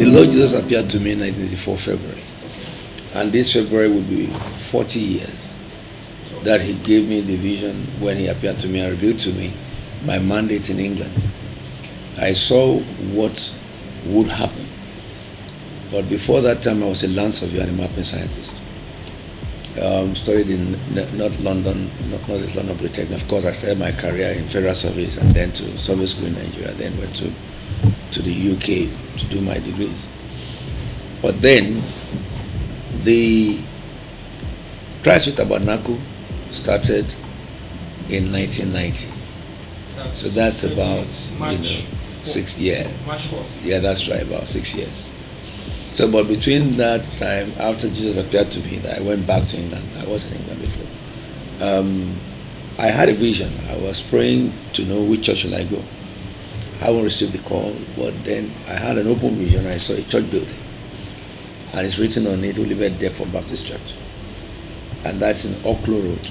The Lord Jesus appeared to me in 1984 February. And this February will be 40 years that he gave me the vision when he appeared to me and revealed to me my mandate in England. I saw what would happen. But before that time, I was a land surveyor and a mapping scientist. Studied in North London, Polytechnic. Of course, I started my career in federal service and then to service school in Nigeria, then went to the UK to do my degrees. But then, the Christ Tabernacle started in 1990. So that's about, March 6 years. March 4th. Yeah, that's right, about 6 years. So, but between that time, after Jesus appeared to me, that I went back to England. I was in England before. I had a vision. I was praying to know which church should I go. I haven't received the call, but then I had an open vision. I saw a church building, and it's written on it, Olivet Deptford Baptist Church, and that's in Ocklow Road,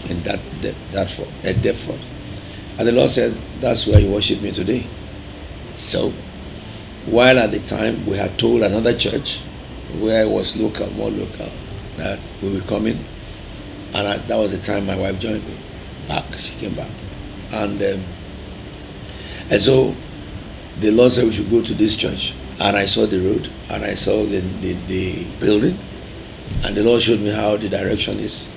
in Deptford. And the Lord said, "That's where you worship me today." So, while at the time we had told another church where it was more local, that we were coming, and that was the time my wife joined me back. She came back, and so the Lord said we should go to this church, and I saw the road, and I saw the building, and the Lord showed me how the direction is,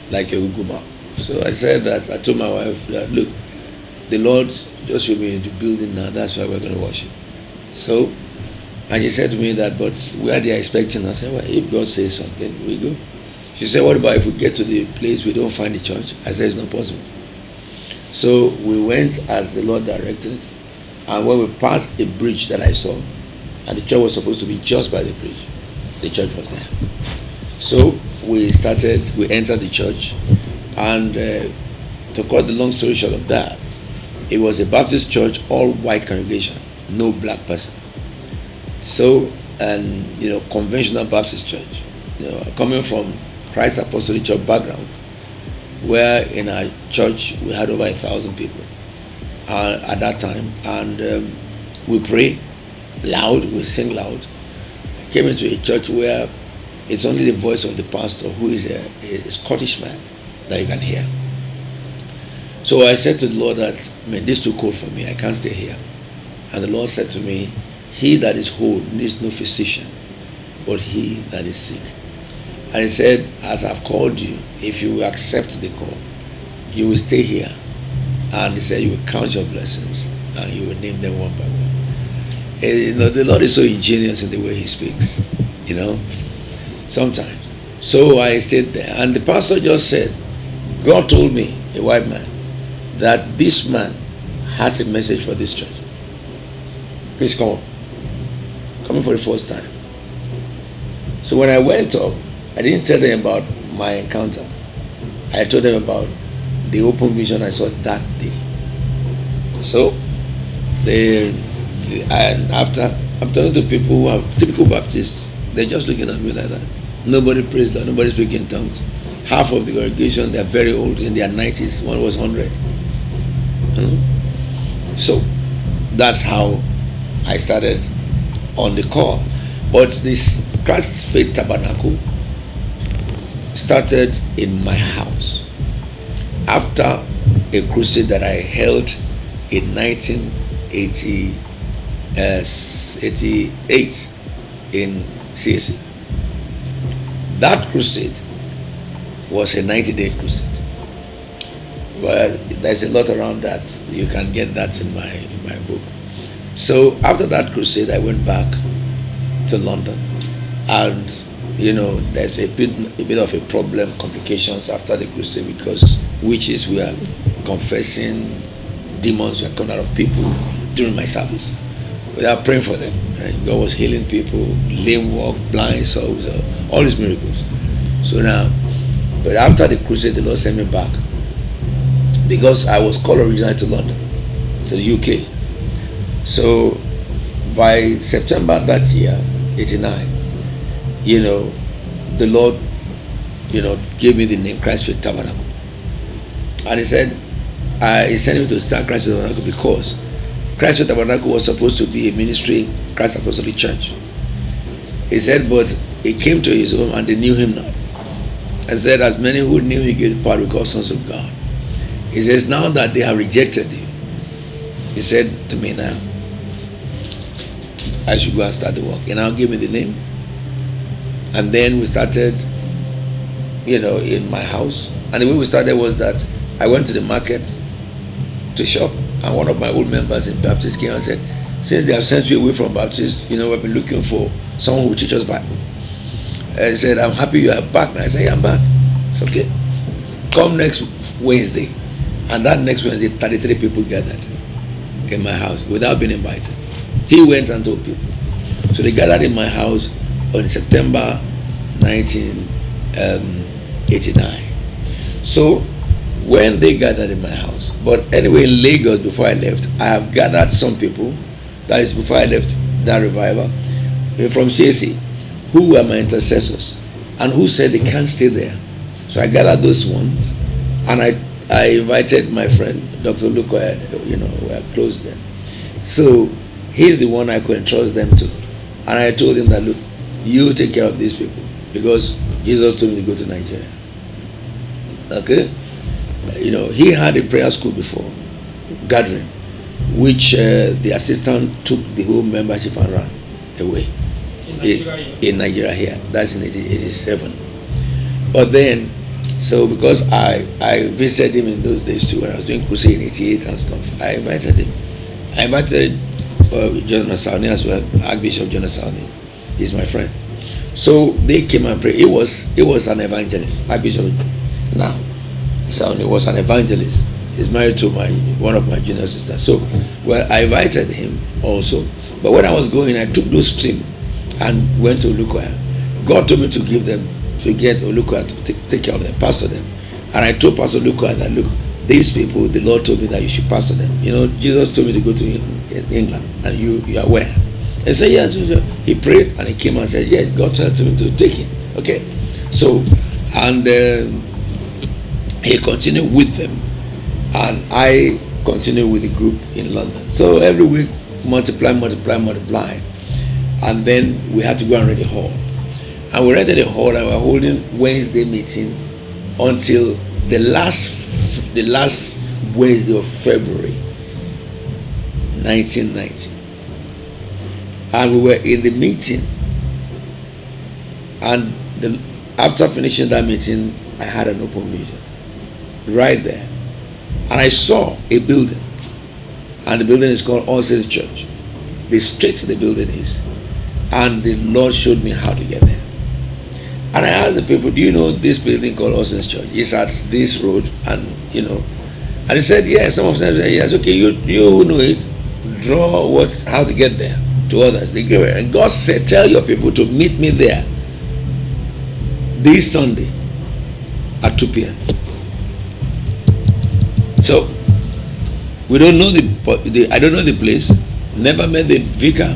like a Google map. So I said that, I told my wife that, look, the Lord just showed me the building now, that's where we're going to worship. So, and she said to me that, but where they are expecting us? I said, well, if God says something, we go. She said, what about if we get to the place we don't find the church? I said, it's not possible. So we went as the Lord directed, and when we passed a bridge that I saw, and the church was supposed to be just by the bridge, the church was there. So we entered the church, and to cut the long story short of that, it was a Baptist church, all white congregation, no black person. So, and conventional Baptist church, coming from Christ Apostolic Church background, where in our church we had over 1,000 people at that time, and we pray loud, we sing loud. I came into a church where it's only the voice of the pastor, who is a Scottish man, that you can hear. So I said to the Lord that, this is too cold for me, I can't stay here. And the Lord said to me, he that is whole needs no physician, but he that is sick. And he said, as I've called you, if you will accept the call, you will stay here. And he said, you will count your blessings, and you will name them one by one. The Lord is so ingenious in the way he speaks, sometimes. So I stayed there, and the pastor just said, God told me, a white man, that this man has a message for this church. Please come up. Coming for the first time. So when I went up, I didn't tell them about my encounter. I told them about the open vision I saw that day. So and after, I'm talking to people who are typical Baptists, they're just looking at me like that. Nobody prays God, nobody speaking in tongues. Half of the congregation, they're very old, in their 90s, one was 100. So that's how I started on the call. But this Christ's Faith Tabernacle started in my house after a crusade that I held in 1988 in CAC. That crusade was a 90-day crusade. Well, there's a lot around that. You can get that in my book. So after that crusade, I went back to London, and there's a bit of a problem, complications after the crusade, because witches were confessing, demons were coming out of people during my service without praying for them, and God was healing people, lame walk, blind souls, all these miracles. So now, but after the crusade, the Lord sent me back, because I was called originally to London, to the UK. So by September that year, 89, the Lord, gave me the name Christ Faith Tabernacle. And he said, he sent me to start Christ Faith Tabernacle because Christ Faith Tabernacle was supposed to be a ministry, Christ Apostolic Church. He said, but he came to his home and they knew him not. And said, as many who knew he gave power because sons of God. He says, now that they have rejected you, he said to me, now I should go and start the work. And now give me the name. And then we started, in my house. And the way we started was that I went to the market to shop, and one of my old members in Baptist came and said, since they have sent you away from Baptist, we've been looking for someone who will teach us Bible. I said, I'm happy you are back. And I said, yeah, I'm back. It's okay. Come next Wednesday. And that next Wednesday, 33 people gathered in my house without being invited. He went and told people. So they gathered in my house on September 1989. So when they gathered in my house, but anyway, in Lagos, before I left, I have gathered some people, that is before I left that revival, from CAC, who were my intercessors and who said they can't stay there. So I gathered those ones, and I invited my friend, Dr. Lukoya, we are close then. So he's the one I could entrust them to. And I told him that, look, you take care of these people, because Jesus told me to go to Nigeria. Okay? He had a prayer school before, gathering, which the assistant took the whole membership and ran away. In Nigeria here. That's in 1987. But then, so because I visited him in those days too, when I was doing crusade in 88 and stuff, I invited him. I invited John Sauni as well, Archbishop John Sauni. He's my friend. So they came and prayed. It was an evangelist. Archbishop now Sauni was an evangelist. He's married to one of my junior sisters. So, I invited him also. But when I was going, I took those team and went to Olukoya. God told me to get Olukoya to take care of them, pastor them. And I told Pastor Olukoya that, look, these people, the Lord told me that you should pastor them. Jesus told me to go to England, and you are aware. I said, yes. He prayed, and he came and said, yeah, God told me to take it. Okay. So, and he continued with them, and I continued with the group in London. So every week, multiply. And then we had to go and rent a hall. And we rented a hall, and we were holding Wednesday meeting until the last Wednesday of February 1990. And we were in the meeting, and after finishing that meeting, I had an open vision right there. And I saw a building, and the building is called All Saints Church. The street the building is. And the Lord showed me how to get there. And I asked the people, do you know this building called All Saints Church? It's at this road, and And he said, yes. Some of them said, yes. Okay, you who know it, draw how to get there to others. They give it. And God said, tell your people to meet me there this Sunday at 2 p.m. So we don't know I don't know the place. Never met the vicar.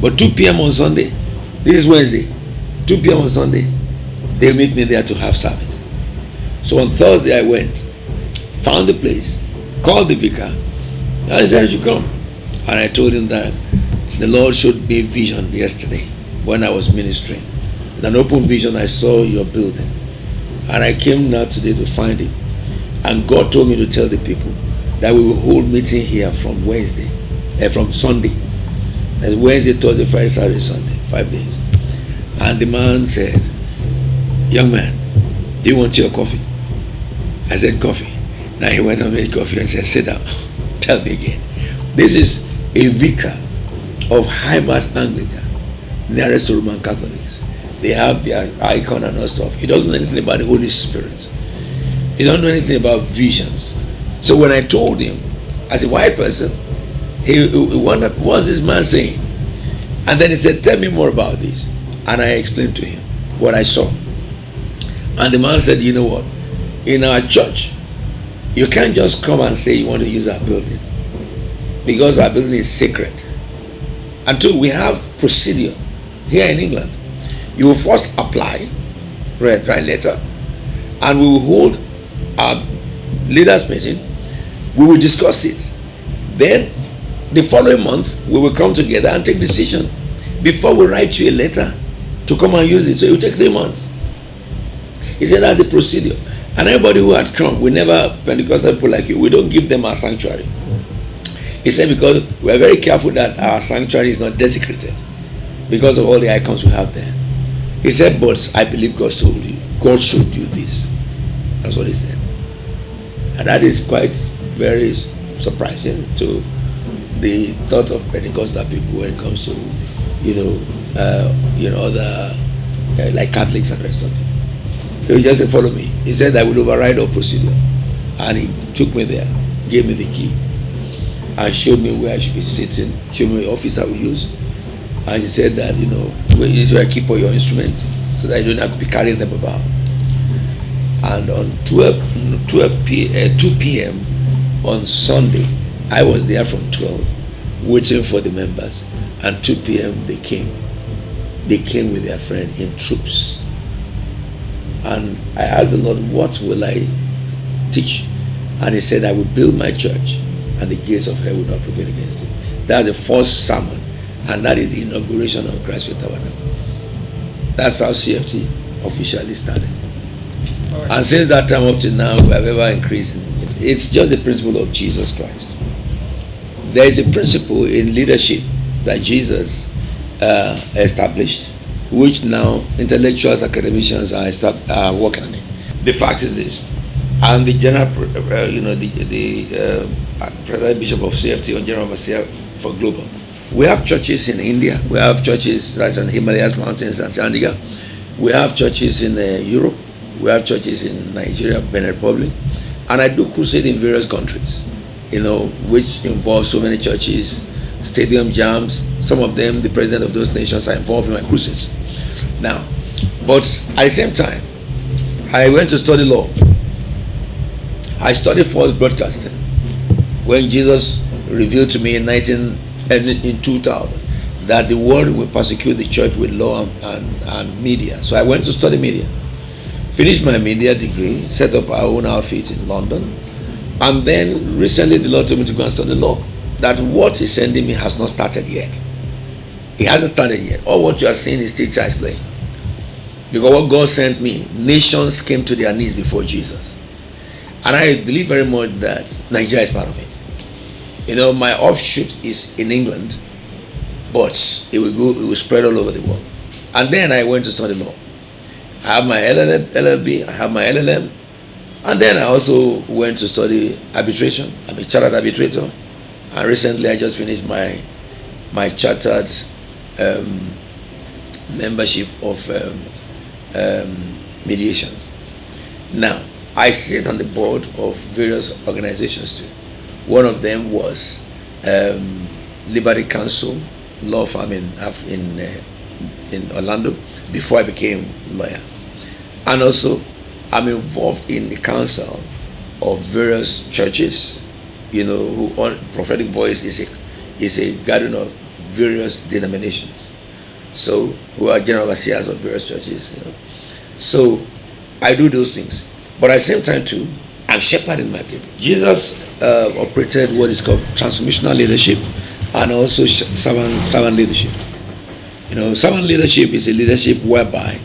But 2 p.m. on Sunday, this is Wednesday, 2 p.m. on Sunday, they meet me there to have service. So on Thursday I went, found the place, called the vicar, and I said, you come. And I told him that the Lord showed me a vision yesterday when I was ministering. In an open vision, I saw your building. And I came now today to find it. And God told me to tell the people that we will hold meeting here from from Sunday. As Wednesday, Thursday, Friday, Saturday, Sunday, 5 days. And the man said, young man, do you want your coffee? I said, coffee. Now he went and made coffee and said, sit down. Tell me again. This is a vicar of High Mass Anglican, nearest to Roman Catholics. They have their icon and all stuff. He doesn't know anything about the Holy Spirit. He doesn't know anything about visions. So when I told him, as a white person, he wondered, what's this man saying? And then he said, tell me more about this. And I explained to him what I saw. And the man said, you know what? In our church, you can't just come and say you want to use our building, because our building is sacred. And two, we have procedure here in England. You will first apply, write letter, and we will hold our leaders meeting. We will discuss it. Then the following month, we will come together and take decision. Before we write you a letter, to come and use it. So it will take 3 months. He said that's the procedure. And everybody who had come, we never, Pentecostal people like you, we don't give them our sanctuary. He said because we are very careful that our sanctuary is not desecrated because of all the icons we have there. He said, but I believe God told you. God showed you this. That's what he said. And that is quite very surprising to the thought of Pentecostal people when it comes to, other like Catholics and the rest of them. So he just said, follow me. He said, I will override all procedure. And he took me there, gave me the key, and showed me where I should be sitting, showed me the office I will use. And he said that, this is where I keep all your instruments so that you don't have to be carrying them about. And on 2 p.m. on Sunday, I was there from 12, waiting for the members. And 2 p.m. they came. They came with their friend in troops. And I asked the Lord, what will I teach? And he said, I will build my church, and the gates of hell will not prevail against it. That's the first sermon. And that is the inauguration of Grassroots Tabernacle. That's how CFT officially started. Right. And since that time up to now, we have ever increased. It's just the principle of Jesus Christ. There is a principle in leadership that Jesus established, which now intellectuals, academicians are working on it. The fact is this, and the general, President Bishop of CFT or General Overseer for Global. We have churches in India. We have churches that's on Himalayas Mountains and Chandigarh. We have churches in Europe. We have churches in Nigeria, Benin Republic. And I do crusade in various countries, which involve so many churches, stadium jams. Some of them, the president of those nations are involved in my crusades. Now, but at the same time, I went to study law. I studied false broadcasting when Jesus revealed to me in 2000 that the world will persecute the church with law and media. So I went to study media, finished my media degree, set up our own outfit in London, and then recently the Lord told me to go and study law. That what He's sending me has not started yet. It hasn't started yet. All what you are seeing is still child's playing. Because what God sent me, nations came to their knees before Jesus. And I believe very much that Nigeria is part of it. My offshoot is in England, but it will spread all over the world. And then I went to study law. I have my LLB, I have my LLM, and then I also went to study arbitration. I'm a chartered arbitrator, and recently I just finished my chartered membership of mediations. Now, I sit on the board of various organizations too. One of them was Liberty Counsel law firm in Orlando before I became lawyer. And also, I'm involved in the council of various churches, who Prophetic Voice is a gathering of various denominations. So, who are general overseers of various churches, So, I do those things. But at the same time too, I'm shepherding my people. Jesus operated what is called transformational leadership and also servant leadership. Servant leadership is a leadership whereby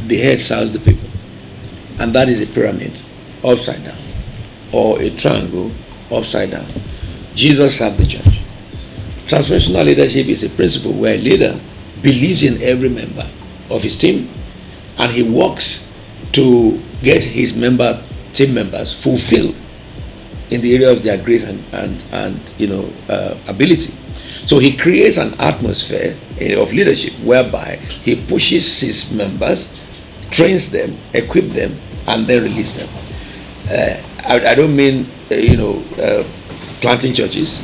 the head serves the people. And that is a pyramid upside down or a triangle upside down. Jesus served the church. Transformational leadership is a principle where a leader believes in every member of his team and he works to get his team members fulfilled in the area of their grace and ability. So he creates an atmosphere of leadership whereby he pushes his members, trains them, equip them, and then release them. I don't mean planting churches.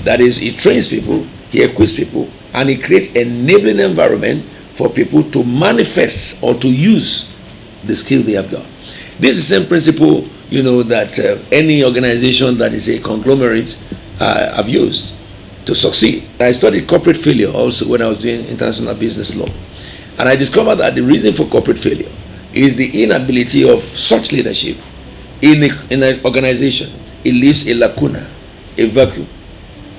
That is, he trains people, he equips people, and he creates an enabling environment for people to manifest or to use the skill they have got. This is the same principle, that any organization that is a conglomerate have used to succeed. I studied corporate failure also when I was doing international business law. And I discovered that the reason for corporate failure is the inability of such leadership in an organization. It leaves a lacuna, a vacuum.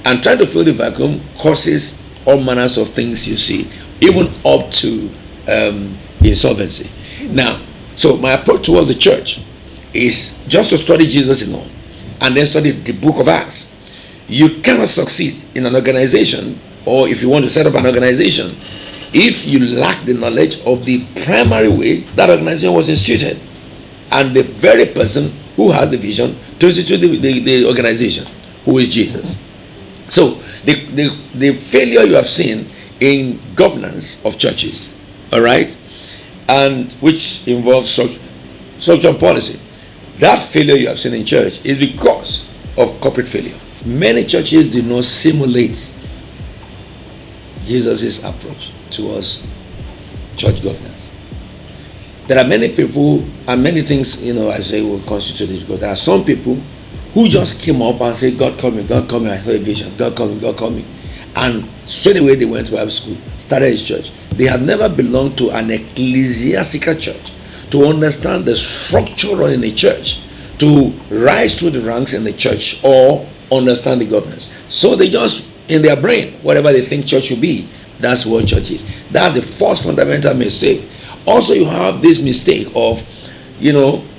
And trying to fill the vacuum causes all manners of things you see, even up to insolvency. Now, so my approach towards the church is just to study Jesus alone and then study the book of Acts. You cannot succeed in an organization, or if you want to set up an organization, if you lack the knowledge of the primary way that organization was instituted and the very person who has the vision to institute the organization, who is Jesus. So the failure you have seen in governance of churches, all right, and which involves social policy, that failure you have seen in church is because of corporate failure. Many churches do not simulate Jesus' approach towards church governance. There are many people and many things, I say will constitute it, because there are some people who just came up and said, God called me, I saw a vision, God called me. And straight away they went to Bible school, started his church. They have never belonged to an ecclesiastical church to understand the structure running a church, to rise through the ranks in the church or understand the governance. So they just, in their brain, whatever they think church should be, that's what church is. That's the first fundamental mistake. Also, you have this mistake of,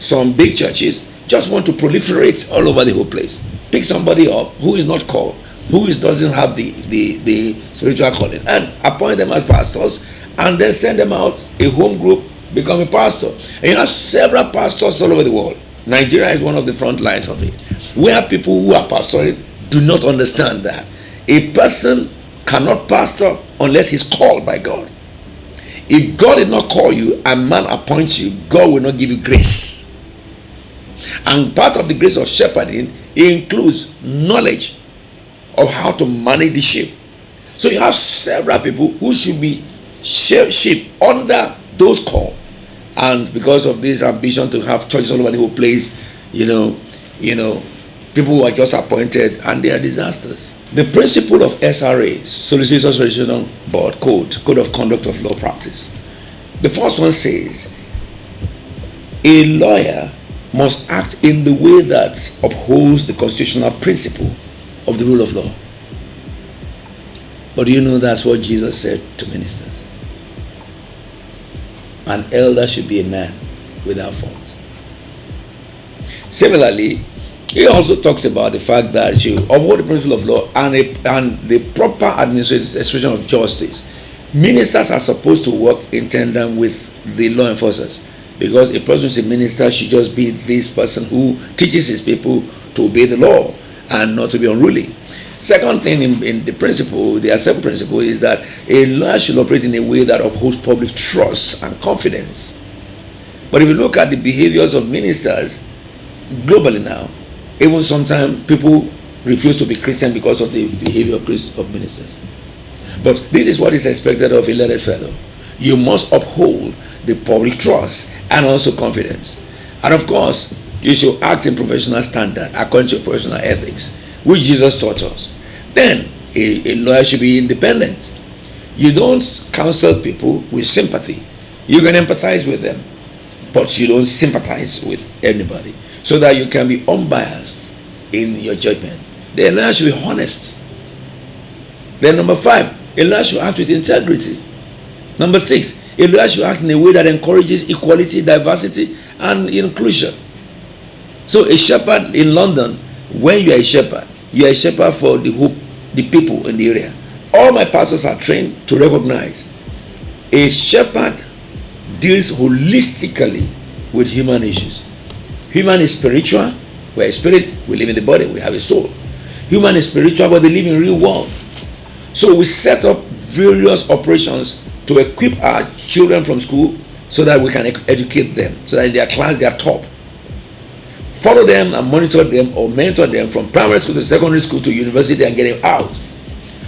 some big churches just want to proliferate all over the whole place. Pick somebody up who is not called, doesn't have the spiritual calling, and appoint them as pastors, and then send them out, a home group, become a pastor. And you have several pastors all over the world. Nigeria is one of the front lines of it, where people who are pastoring do not understand that a person cannot pastor unless he's called by God. If God did not call you and man appoints you, God will not give you grace. And part of the grace of shepherding includes knowledge of how to manage the sheep. So you have several people who should be sheep under those called, and because of this ambition to have churches all over the whole place, people who are just appointed, and they are disasters. The principle of SRA, Solicitors Registration Board Code of Conduct of Law Practice. The first one says a lawyer must act in the way that upholds the constitutional principle of the rule of law. But do you know that's what Jesus said to ministers? An elder should be a man without fault. Similarly, he also talks about the fact that you uphold the principle of law and the proper administration of justice. Ministers are supposed to work in tandem with the law enforcers, because a person who's a minister should just be this person who teaches his people to obey the law and not to be unruly. Second thing in the principle, the accept principle, is that a lawyer should operate in a way that upholds public trust and confidence. But if you look at the behaviors of ministers globally now, even sometimes people refuse to be Christian because of the behavior of ministers. But this is what is expected of a learned fellow. You must uphold the public trust and also confidence. And of course, you should act in professional standard according to professional ethics, which Jesus taught us. Then a lawyer should be independent. You don't counsel people with sympathy. You can empathize with them, but you don't sympathize with anybody, so that you can be unbiased in your judgment. The lawyer should be honest. Then number 5, a lawyer should act with integrity. Number 6, a lawyer should act in a way that encourages equality, diversity, and inclusion. So a shepherd in London, when you are a shepherd for the people in the area. All my pastors are trained to recognize a shepherd deals holistically with human issues. Human is spiritual. We're a spirit, we live in the body, we have a soul. Human is spiritual, but they live in real world. So we set up various operations to equip our children from school so that we can educate them, so that in their class they are top. Follow them and monitor them or mentor them from primary school to secondary school to university and get them out.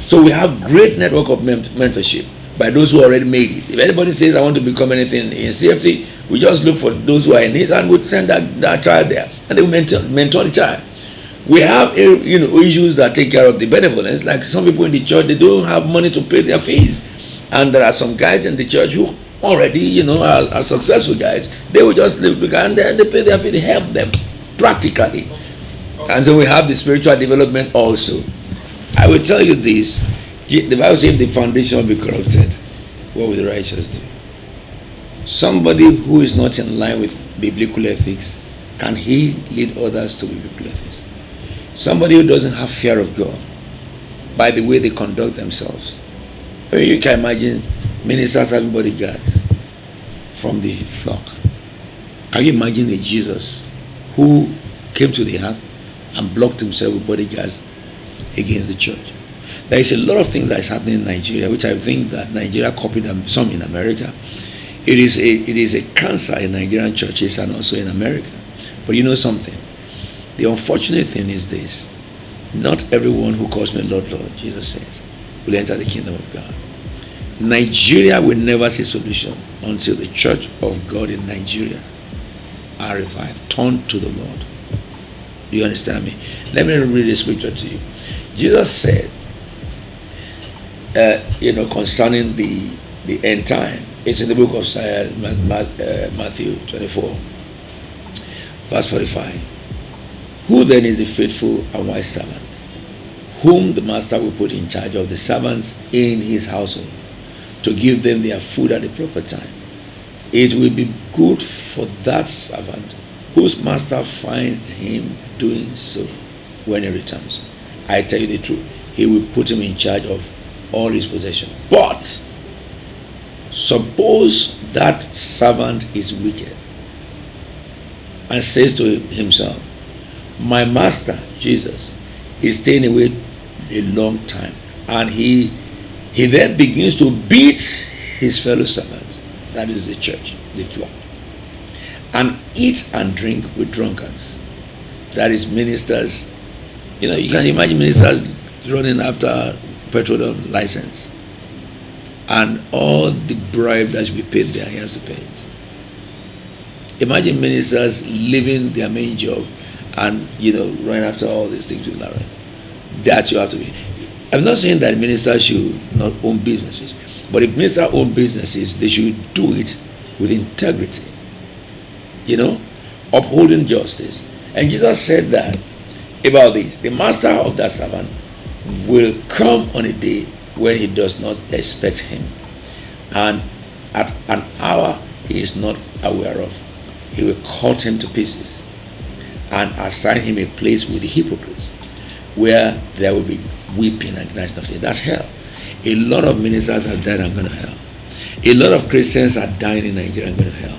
So we have great network of mentorship by those who already made it. If anybody says, I want to become anything in CFT, we just look for those who are in it and we send that child there, and they will mentor the child. We have issues that take care of the benevolence. Like some people in the church, they don't have money to pay their fees, and there are some guys in the church who already are successful guys. They will just live and they pay their fee. They help them practically. And so we have the spiritual development also. I will tell you this: the Bible says, if the foundation will be corrupted, what will the righteous do? Somebody who is not in line with biblical ethics, can he lead others to biblical ethics? Somebody who doesn't have fear of God by the way they conduct themselves. I mean, you can imagine ministers having bodyguards from the flock. Can you imagine a Jesus who came to the earth and blocked himself with bodyguards against the church? There is a lot of things that is happening in Nigeria, which I think that Nigeria copied some in America. It is a cancer in Nigerian churches and also in America. But you know something? The unfortunate thing is this: not everyone who calls me Lord, Lord, Jesus says, will enter the kingdom of God. Nigeria will never see solution until the church of God in Nigeria are revived, turned to the Lord. Do you understand me? Let me read the scripture to you. Jesus said, concerning the end time. It's in the book of Matthew 24, verse 45. Who then is the faithful and wise servant, whom the master will put in charge of the servants in his household, to give them their food at the proper time? It will be good for that servant whose master finds him doing so when he returns. I tell you the truth, he will put him in charge of all his possession. But suppose that servant is wicked and says to himself, my master, Jesus, is staying away a long time, and he then begins to beat his fellow servants, that is the church, the flock, and eat and drink with drunkards, that is ministers. You can imagine ministers running after petroleum license, and all the bribe that should be paid there, he has to pay it. Imagine ministers leaving their main job and running after all these things with Larry. That you have to be. I'm not saying that ministers should not own businesses, but if ministers own businesses, they should do it with integrity, upholding justice. And Jesus said that about this: the master of that servant will come on a day when he does not expect him, and at an hour he is not aware of. He will cut him to pieces and assign him a place with the hypocrites, where there will be weeping and gnashing of teeth. That's hell. A lot of ministers have died and gone to hell. A lot of Christians are dying in Nigeria and going to hell.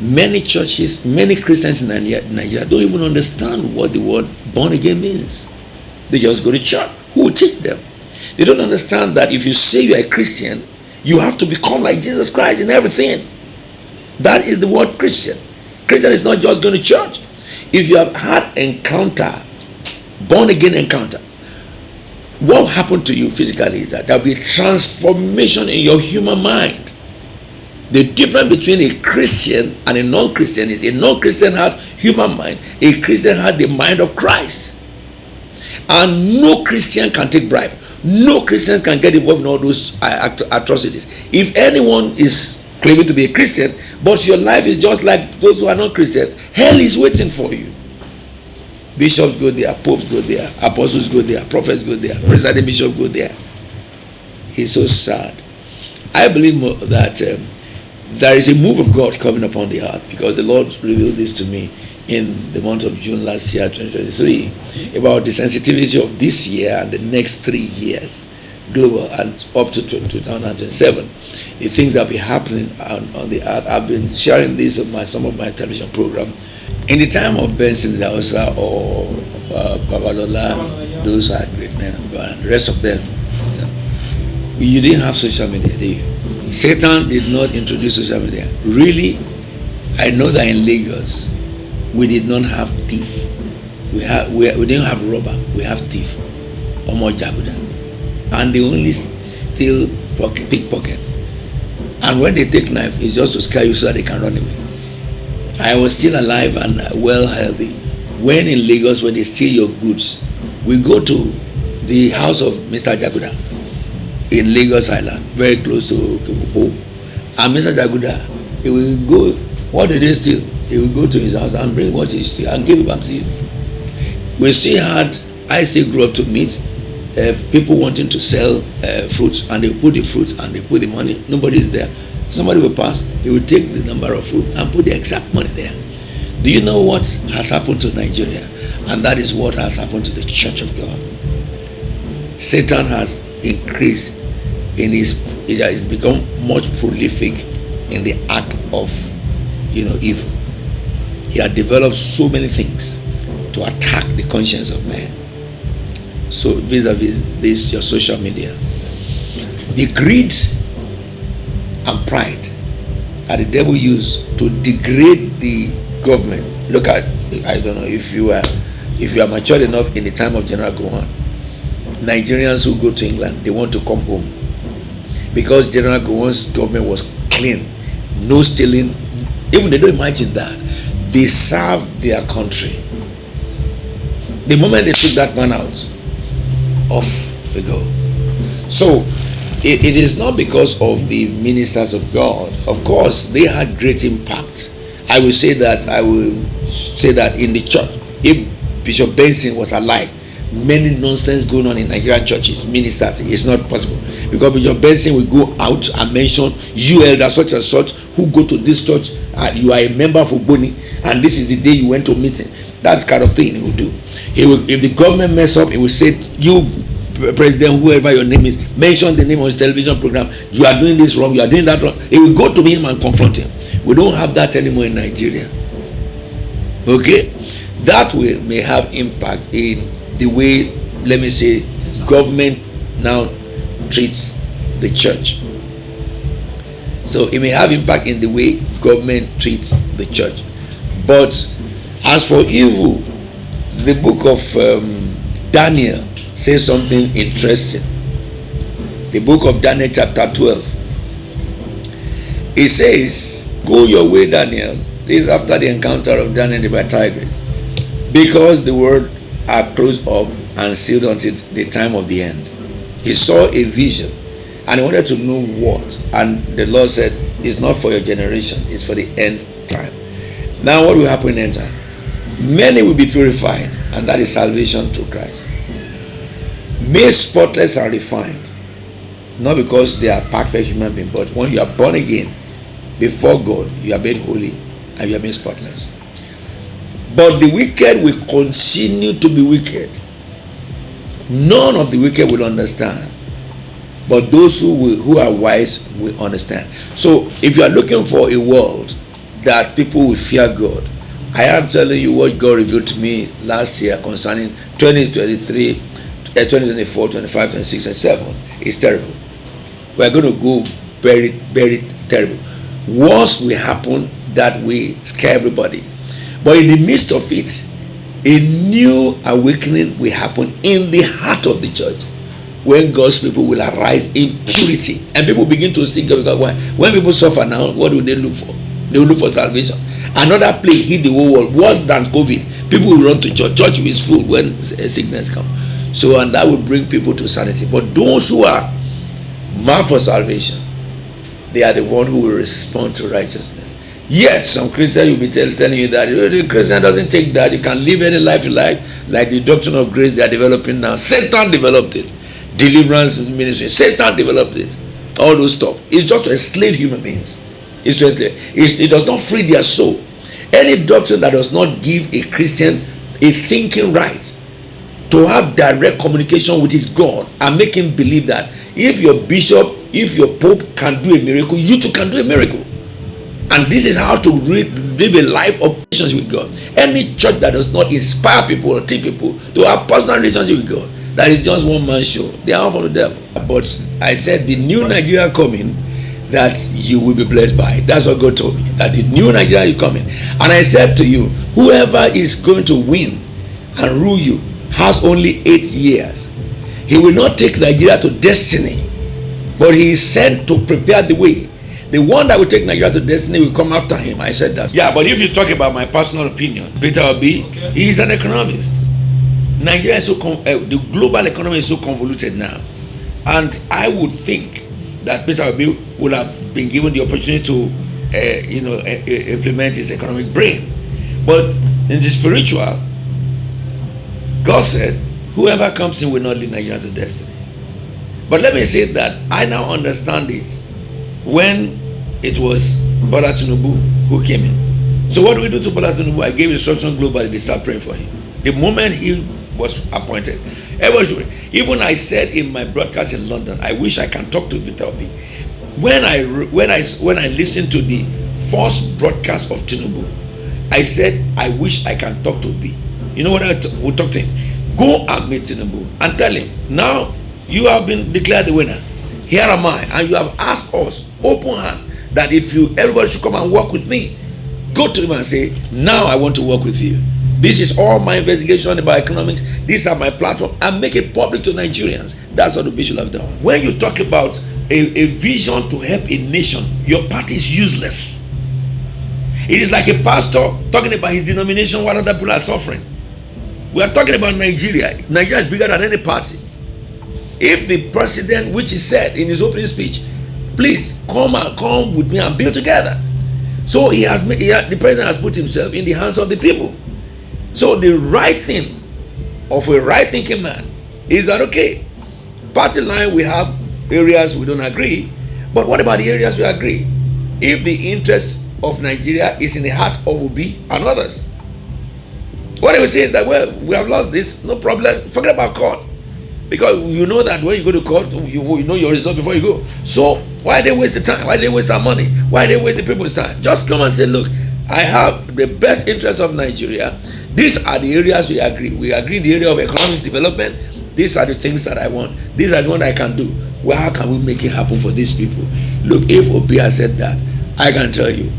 Many churches, many Christians in Nigeria don't even understand what the word born again means. They just go to church. Who will teach them? They don't understand that if you say you are a Christian, you have to become like Jesus Christ in everything. That is the word Christian. Christian is not just going to church. If you have had encounter, born again encounter, what happened to you physically is that there will be a transformation in your human mind. The difference between a Christian and a non-Christian is a non-Christian has human mind, a Christian has the mind of Christ. And no Christian can take bribe. No Christians can get involved in all those atrocities. If anyone is claiming to be a Christian, but your life is just like those who are not Christian, hell is waiting for you. Bishops go there, popes go there, apostles go there, prophets go there, presiding bishop go there. It's so sad. I believe that there is a move of God coming upon the earth, because the Lord revealed this to me in the month of June last year, 2023, about the sensitivity of this year and the next 3 years, global, and up to 2027. The things that will be happening on the earth. I've been sharing this on some of my television program. In the time of Benson Dausa or Babalola, those are great men of God, and the rest of them, you didn't have social media, did you? Satan did not introduce social media. Really, I know that in Lagos, we did not have thief. We didn't have robber. We have thief. Omo Jaguda. And they only steal pickpocket. And when they take knife, it's just to scare you so that they can run away. I was still alive and well healthy when in Lagos, when they steal your goods, we go to the house of Mr. Jaguda in Lagos Island, very close to home. And Mr. Jaguda, he will go, what did they steal? He will go to his house and bring what he steal and give it back to you. We still had, I still grew up to meet people wanting to sell fruits, and they put the fruit and they put the money. Nobody is there. Somebody will pass, he will take the number of food and put the exact money there. Do you know what has happened to Nigeria? And that is what has happened to the Church of God. Satan has increased it has become much prolific in the act of evil. He had developed so many things to attack the conscience of man. So vis-a-vis this, your social media, the greed and pride that the devil used to degrade the government. Look at, I don't know if you are mature enough in the time of General Gowon. Nigerians who go to England, they want to come home because General Gowon's government was clean, no stealing. Even they don't imagine that. They serve their country. The moment they took that man out, off we go. So it is not because of the ministers of God. Of course, they had great impact. I will say that in the church, if Bishop Benson was alive, many nonsense going on in Nigerian churches, ministers, it's not possible. Because Bishop Benson will go out and mention, you elder such and such who go to this church, you are a member of Uboni, and this is the day you went to meeting. That's kind of thing he will do. He will, if the government mess up, he will say, you president, whoever your name is, mention the name on his television program, you are doing this wrong, you are doing that wrong. He will go to him and confront him. We don't have that anymore in Nigeria. Okay? That may have impact in the way, let me say, government now treats the church. So it may have impact in the way government treats the church. But as for evil, the book of Daniel says something interesting. The book of Daniel chapter 12. It says, go your way, Daniel. This is after the encounter of Daniel the Tigris. Because the word are closed up and sealed until the time of the end. He saw a vision and he wanted to know what. And the Lord said, it's not for your generation, it's for the end time. Now what will happen in the end time? Many will be purified, and that is salvation through Christ. Made spotless and refined, not because they are perfect human beings, but when you are born again before God, you are made holy and you are made spotless. But the wicked will continue to be wicked. None of the wicked will understand, but those who are wise will understand. So if you are looking for a world that people will fear God, I am telling you what God revealed to me last year concerning 2023, 2024, 25, 26, and 7. It's terrible. We are going to go very, very terrible. Wars will happen that will scare everybody. But in the midst of it, a new awakening will happen in the heart of the church, when God's people will arise in purity. And people begin to seek God. Because why? When people suffer now, what do they look for? They will look for salvation. Another plague hit the whole world, worse than COVID. People will run to church. Church is full when sickness comes. So, and that will bring people to sanity. But those who are marked for salvation, they are the one who will respond to righteousness. Yes, some Christians will be telling you that the Christian doesn't take that. You can live any life you like the doctrine of grace they are developing now. Satan developed it. Deliverance ministry, Satan developed it. All those stuff. It's just to enslave human beings. It's to enslave. It does not free their soul. Any doctrine that does not give a Christian a thinking right to have direct communication with his God and make him believe that if your bishop, if your pope can do a miracle, you too can do a miracle. And this is how to live a life of relationship with God. Any church that does not inspire people or teach people to have personal relationship with God, that is just one man show. They are all from the devil. But I said the new Nigeria coming, that you will be blessed by. That's what God told me. That the new Nigeria is coming. And I said to you, whoever is going to win and rule you has only 8 years. He will not take Nigeria to destiny, but he is sent to prepare the way. The one that will take Nigeria to destiny will come after him. I said that. Yeah, but if you talk about my personal opinion, Peter Obi, he is an economist. Nigeria is the global economy is so convoluted now, and I would think that Peter Obi would have been given the opportunity to, implement his economic brain. But in the spiritual, God said, whoever comes in will not lead Nigeria to destiny. But let me say that I now understand it. When it was Bola Tinubu who came in. So what do we do to Bola Tinubu? I gave instruction globally, they start praying for him. The moment he was appointed, everybody, even I said in my broadcast in London, I wish I can talk to Peter Obi. When I listened to the first broadcast of Tinubu, I said I wish I can talk to Obi. You know what we'll talk to him? Go and meet Tinubu and tell him, now you have been declared the winner. Here am I, and you have asked us open hand that if everybody should come and work with me. Go to him and say, now I want to work with you. This is all my investigation about economics. These are my platform, and make it public to Nigerians. That's what Obi should have done. When you talk about a vision to help a nation, your party is useless. It is like a pastor talking about his denomination while other people are suffering. We are talking about Nigeria. Nigeria is bigger than any party. If the president, which he said in his opening speech, please come with me and build together. So the president has put himself in the hands of the people. So the right thing of a right-thinking man is that, okay, party line, we have areas we don't agree, but what about the areas we agree? If the interest of Nigeria is in the heart of Obi and others, what I will say is that, well, we have lost this, no problem, forget about court. Because you know that when you go to court, you know your result before you go. So why they waste the time? Why they waste our money? Why they waste the people's time? Just come and say, look, I have the best interest of Nigeria. These are the areas we agree. We agree in the area of economic development. These are the things that I want. These are the ones I can do. Well, how can we make it happen for these people? Look, if Obi has said that, I can tell you,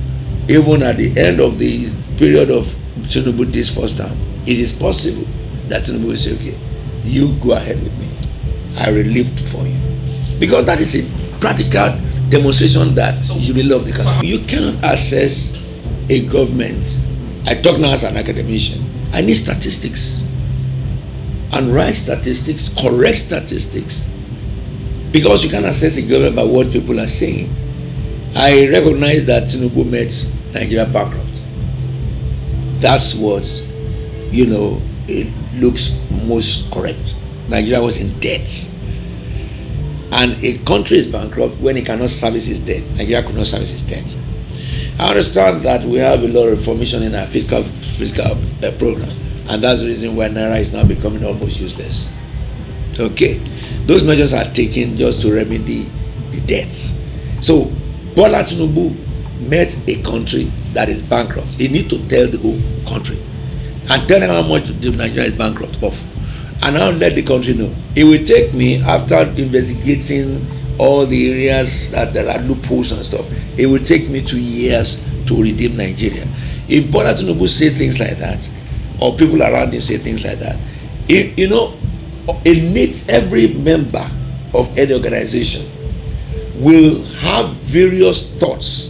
even at the end of the period of Tinubu this first time, it is possible that Tinubu will say, okay, you go ahead with me. I relieved for you. Because that is a practical demonstration that you really love the country. You cannot assess a government. I talk now as an academician. I need statistics. And right statistics, correct statistics. Because you can assess a government by what people are saying. I recognize that Tinubu made Nigeria bankrupt. That's what, it looks most correct. Nigeria was in debt. And a country is bankrupt when it cannot service its debt. Nigeria could not service its debt. I understand that we have a lot of reformation in our fiscal program. And that's the reason why Naira is now becoming almost useless. Okay. Those measures are taken just to remedy the debts. So, Bola Tinubu met a country that is bankrupt. He needs to tell the whole country and tell them how much Nigeria is bankrupt of. And I'll let the country know. It will take me, after investigating all the areas that there are loopholes and stuff, it will take me 2 years to redeem Nigeria. If Bola Tinubu say things like that, or people around him say things like that, it needs every member of any organization will have various thoughts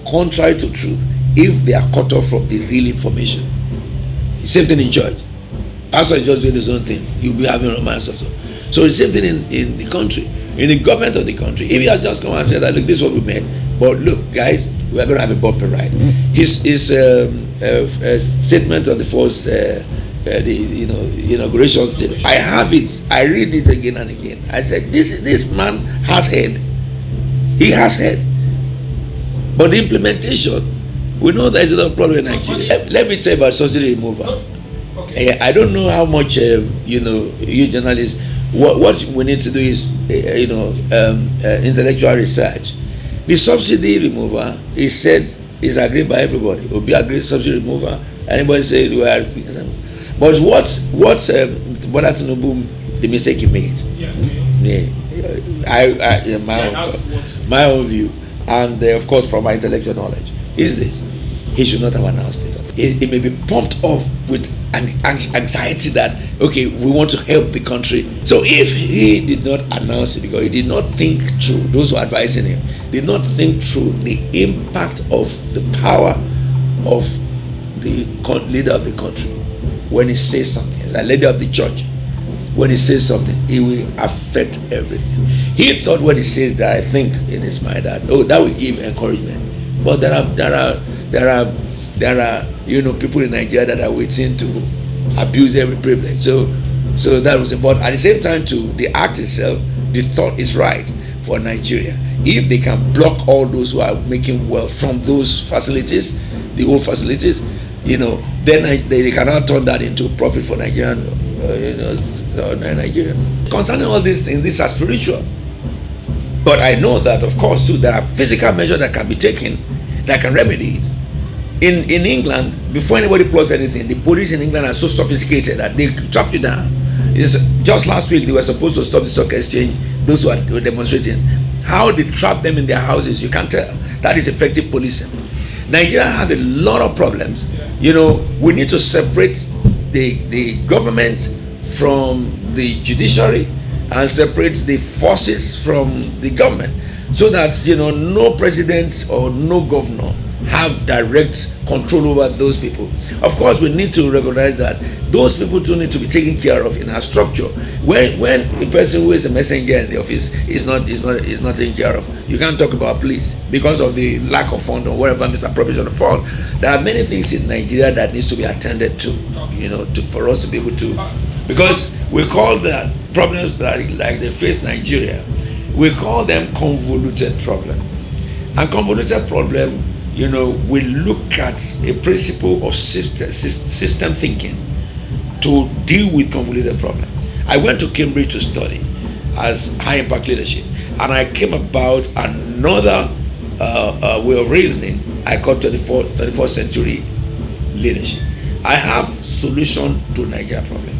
contrary to truth if they are cut off from the real information. The same thing in church. Pastor is just doing his own thing. You'll be having romance also. So the same thing in the country, in the government of the country. If he has just come and said that, look, this is what we made, but look, guys, we are going to have a bumper ride. His statement on the first, inauguration statement, I have it. I read it again and again. I said, this man has head. He has head. But the implementation, we know there's a lot of problem in Nigeria. Let me tell you about subsidy removal. Okay. I don't know how much, you journalists, what we need to do is, intellectual research. The subsidy removal is said is agreed by everybody. Obi agrees subsidy removal. Anybody say we are, but what Bola Tinubu, the mistake he made? My own view, and of course from my intellectual knowledge, is this: he should not have announced it. It may be pumped off with an anxiety that, okay, we want to help the country. So if he did not announce it because he did not think through, those who are advising him did not think through the impact of the power of the leader of the country when he says something, the leader of the church, when he says something, it will affect everything. He thought when he says that, I think in his mind that, that will give encouragement. But there are people in Nigeria that are waiting to abuse every privilege. So that was important. At the same time, too, the act itself, the thought is right. for Nigeria. If they can block all those who are making wealth from those facilities, the old facilities, then they cannot turn that into profit for Nigerian, Nigerians. Concerning all these things, these are spiritual. But I know that, of course, too, there are physical measures that can be taken that can remedy it. In England, before anybody plots anything, the police in England are so sophisticated that they trap you down. Just last week, they were supposed to stop the stock exchange, those who were demonstrating. How they trap them in their houses, you can't tell. That is effective policing. Nigeria have a lot of problems. We need to separate the government from the judiciary and separate the forces from the government, so that no president or no governor have direct control over those people. Of course, we need to recognize that those people too need to be taken care of in our structure. When a person who is a messenger in the office is not taken care of, you can't talk about police because of the lack of fund or whatever, misappropriation of fund. There are many things in Nigeria that needs to be attended to, for us to be able to, because we call that problems that like they face Nigeria, we call them convoluted problem. And convoluted problem, we look at a principle of system thinking to deal with convoluted problem. I went to Cambridge to study as high impact leadership, and I came about another way of reasoning I call 21st century leadership. I have solution to Nigeria problem.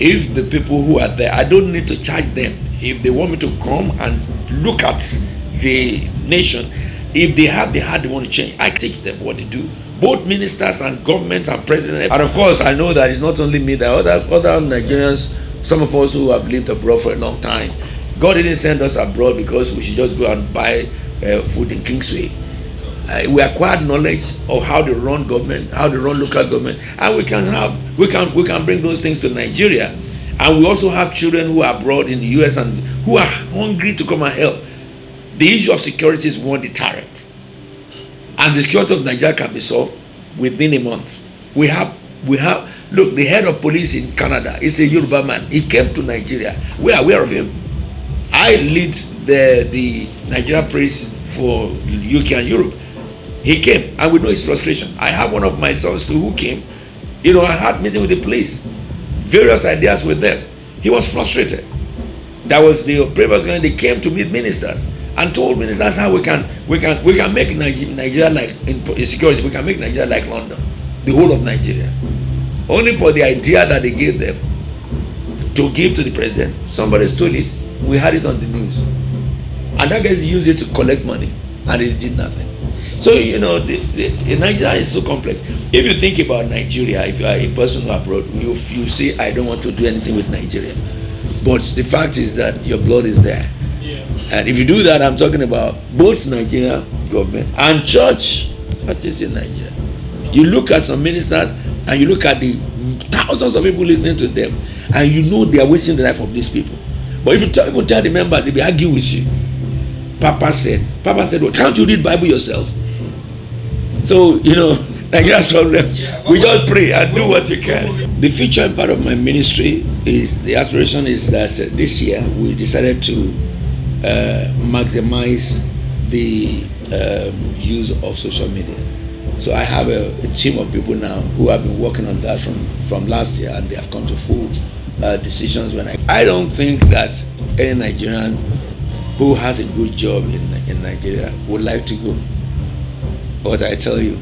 If the people who are there, I don't need to charge them. If they want me to come and look at the nation, if they have the heart they want to change, I teach them what they do. Both ministers and government and president. And of course, I know that it's not only me, there are other Nigerians, some of us who have lived abroad for a long time. God didn't send us abroad because we should just go and buy food in Kingsway. We acquired knowledge of how to run government, how to run local government, and we can bring those things to Nigeria. And we also have children who are abroad in the US and who are hungry to come and help. The issue of security is one deterrent, and the security of Nigeria can be solved within a month. We have look, the head of police in Canada is a Yoruba man. He came to Nigeria. We are aware of him. I lead the Nigeria praise for UK and Europe. He came, and we know his frustration. I have one of my sons too who came. I had meeting with the police, various ideas with them. He was frustrated. That was the previous guy. They came to meet ministers and told ministers how we can make Nigeria like in security. We can make Nigeria like London, the whole of Nigeria. Only for the idea that they gave them to give to the president, somebody stole it. We had it on the news, and that guys used it to collect money, and it did nothing. So Nigeria is so complex. If you think about Nigeria, if you are a person who abroad, you say I don't want to do anything with Nigeria, but the fact is that your blood is there. Yeah. And if you do that, I'm talking about both Nigeria government and church, not just in Nigeria. You look at some ministers and you look at the thousands of people listening to them, and they are wasting the life of these people. But if you tell the members, they'll be arguing with you. Papa said, well, can't you read Bible yourself? So, Nigeria's problem, we just pray and do what you can. The future part of my ministry the aspiration is that this year we decided to maximize the use of social media. So I have a team of people now who have been working on that from last year, and they have come to full decisions. I don't think that any Nigerian who has a good job in Nigeria would like to go. But I tell you,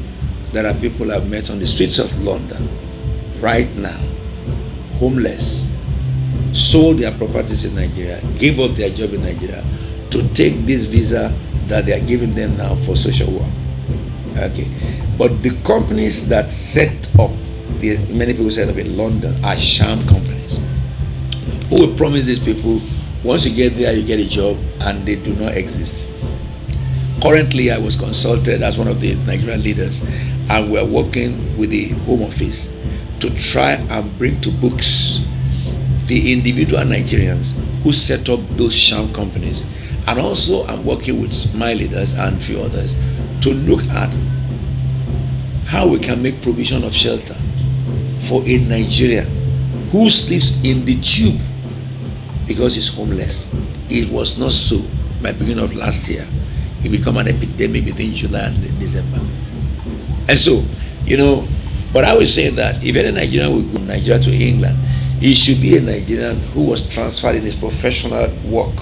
there are people I've met on the streets of London right now, homeless, sold their properties in Nigeria, gave up their job in Nigeria to take this visa that they are giving them now for social work. Okay, but the companies that set up, many people set up in London, are sham companies who will promise these people, once you get there, you get a job, and they do not exist. Currently, I was consulted as one of the Nigerian leaders, and we're working with the Home Office to try and bring to books the individual Nigerians who set up those sham companies. And also, I'm working with my leaders and a few others to look at how we can make provision of shelter for a Nigerian who sleeps in the tube because he's homeless. It was not so by beginning of last year. It became an epidemic between July and December. And so, but I would say that if any Nigerian will go from Nigeria to England, he should be a Nigerian who was transferred in his professional work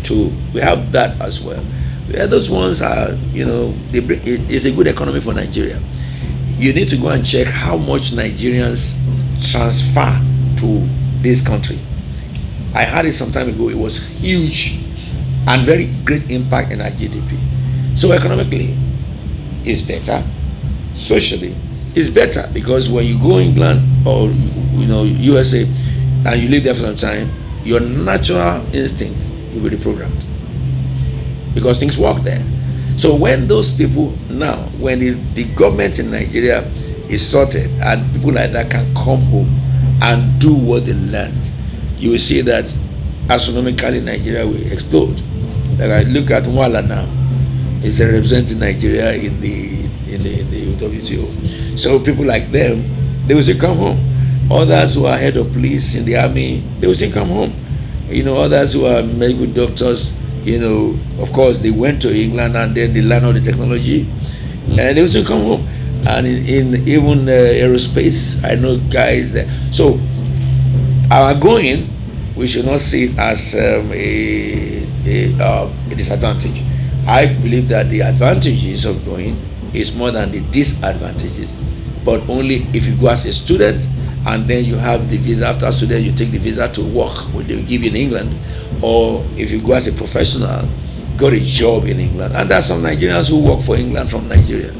to. We have that as well. Those ones are, it's a good economy for Nigeria. You need to go and check how much Nigerians transfer to this country. I heard it some time ago. It was huge and very great impact in our GDP. So economically, it's better. Socially, it's better, because when you go England or USA and you live there for some time, your natural instinct will be reprogrammed because things work there. So when those people now, when the government in Nigeria is sorted and people like that can come home and do what they learned, you will see that astronomically Nigeria will explode. Like I look at Mwala now, he's representing Nigeria in the WTO. So people like them, they will say come home. Others who are head of police in the army, they will say come home. Others who are medical doctors, of course they went to England and then they learn all the technology, and they will say come home. And in even aerospace, I know guys there. So our going, we should not see it as a disadvantage. I believe that the advantages of going is more than the disadvantages, but only if you go as a student and then you have the visa. After student, you take the visa to work, what they give you in England, or if you go as a professional, got a job in England. And there are some Nigerians who work for England from Nigeria.